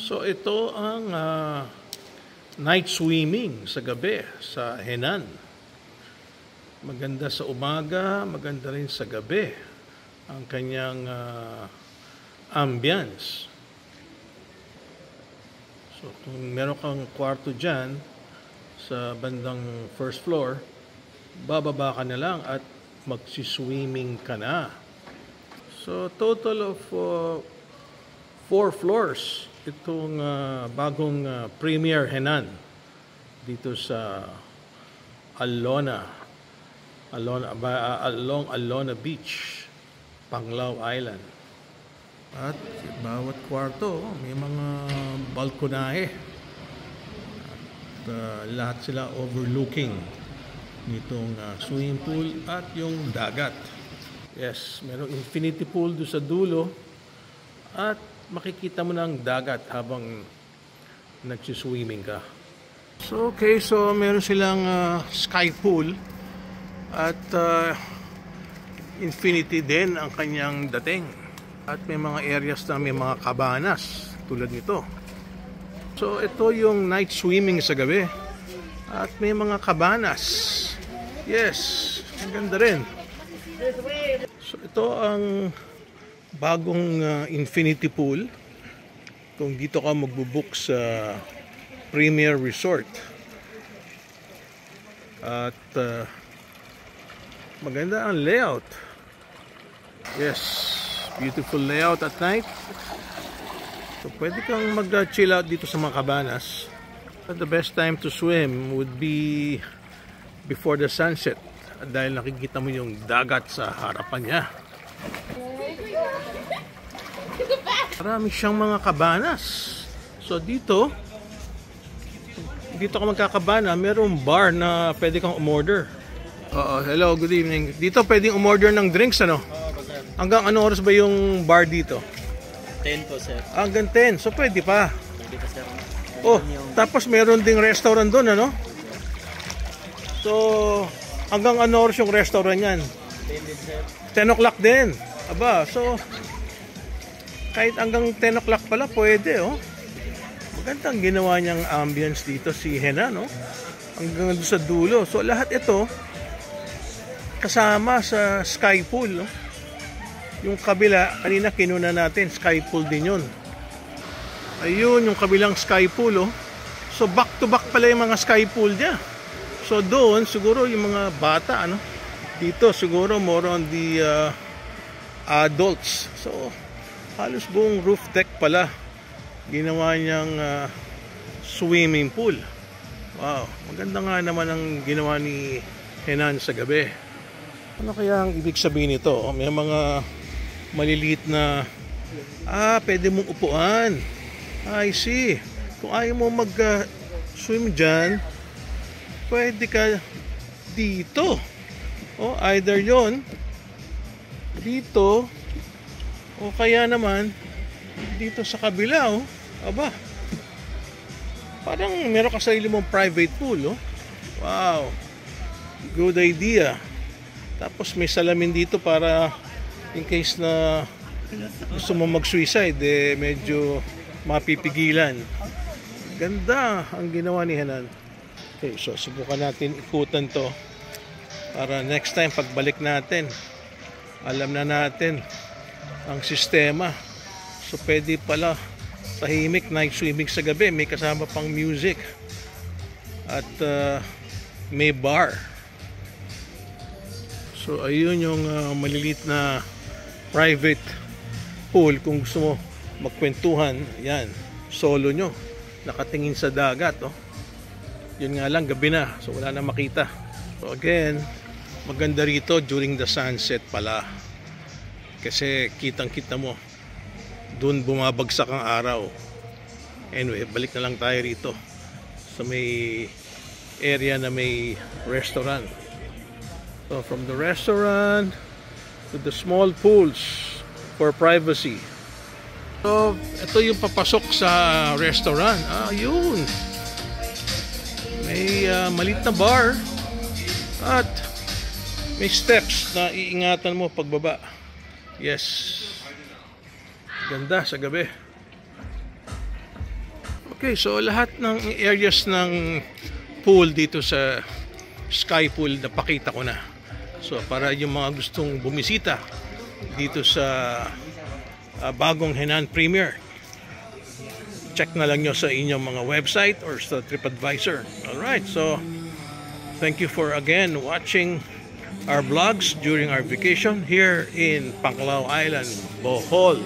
So ito ang night swimming sa gabi sa Henan. Maganda sa umaga, maganda rin sa gabi ang kanyang ambience. So kung meron kang kwarto dyan sa bandang first floor, bababa ka na lang at magsiswimming ka na. So total of 4 floors itong bagong Premier Henan dito sa along Alona Beach, Panglao Island. At bawat kwarto may mga balkonahe. At lahat sila overlooking nitong swimming pool at yung dagat. Yes, merong infinity pool doon sa dulo at makikita mo ng dagat habang nagsiswimming ka. So meron silang sky pool at infinity din ang kanyang dating. At may mga areas na may mga cabanas tulad nito. So ito yung night swimming sa gabi. At may mga cabanas. Yes, ang ganda rin. So ito ang bagong infinity pool. Kung dito ka magbubook sa Premier Resort. At maganda ang layout. Yes, beautiful layout at night. So pwede kang mag-chill out dito sa mga cabanas. But the best time to swim would be before the sunset. Dahil nakikita mo yung dagat sa harapan niya. Marami siyang mga cabanas. So dito ka magkakabana, merong bar na pwede kang umorder. Hello, good evening. Dito pwedeng umorder ng drinks, ano? Hanggang ano oras ba yung bar dito? 10 po, sir. Hanggang 10. So pwede pa. Pwede pa, sir. Tapos meron ding restaurant doon, ano? So hanggang ano oras yung restaurant yan? 10 o'clock din. Aba, so kahit hanggang 10 o'clock pala pwede, oh. Magandang ginawa niyang ambience dito si Henan, no? Hanggang doon sa dulo. So lahat ito kasama sa sky pool, no? Yung kabila, kanina kinuna natin, sky pool din yun. Ayun, yung kabilang sky pool, oh. So back to back pala yung mga sky pool niya. So doon, siguro yung mga bata, ano? Dito, siguro more on the adults. So halos buong roof deck pala ginawa niyang swimming pool. Wow, maganda nga naman ang ginawa ni Henan sa gabi. Ano kaya ang ibig sabihin nito? May mga maliliit na pwede mong upuan. I see. Kung ayaw mo mag-swim dyan, pwede ka dito. Either yon dito o kaya naman dito sa kabila, oh. Aba, parang meron ka sarili mong private pool, oh. Wow, good idea. Tapos may salamin dito para in case na gusto mo mag-suicide, medyo mapipigilan. Ganda ang ginawa ni Henan. Okay, so subukan natin ikutan to para next time pagbalik natin, alam na natin ang sistema. So pwede pala tahimik night swimming sa gabi, may kasama pang music at may bar. So ayun yung maliliit na private pool kung gusto mo magkwentuhan. Yan, solo nyo, nakatingin sa dagat, oh. Yun nga lang, gabi na, so wala na makita. So again, maganda rito during the sunset pala kasi kitang kita mo doon bumabagsak ang araw. Anyway, balik na lang tayo rito sa may area na may restaurant. So from the restaurant to the small pools for privacy. So ito yung papasok sa restaurant. Yun, may maliit na bar at may steps na iingatan mo pagbaba. Yes, ganda sa gabi. Okay, so lahat ng areas ng pool dito sa Sky Pool napakita ko na. So para yung mga gustong bumisita dito sa bagong Henan Premier, check na lang nyo sa inyong mga website or sa TripAdvisor. Alright, so thank you for again watching our vlogs during our vacation here in Panglao Island, Bohol.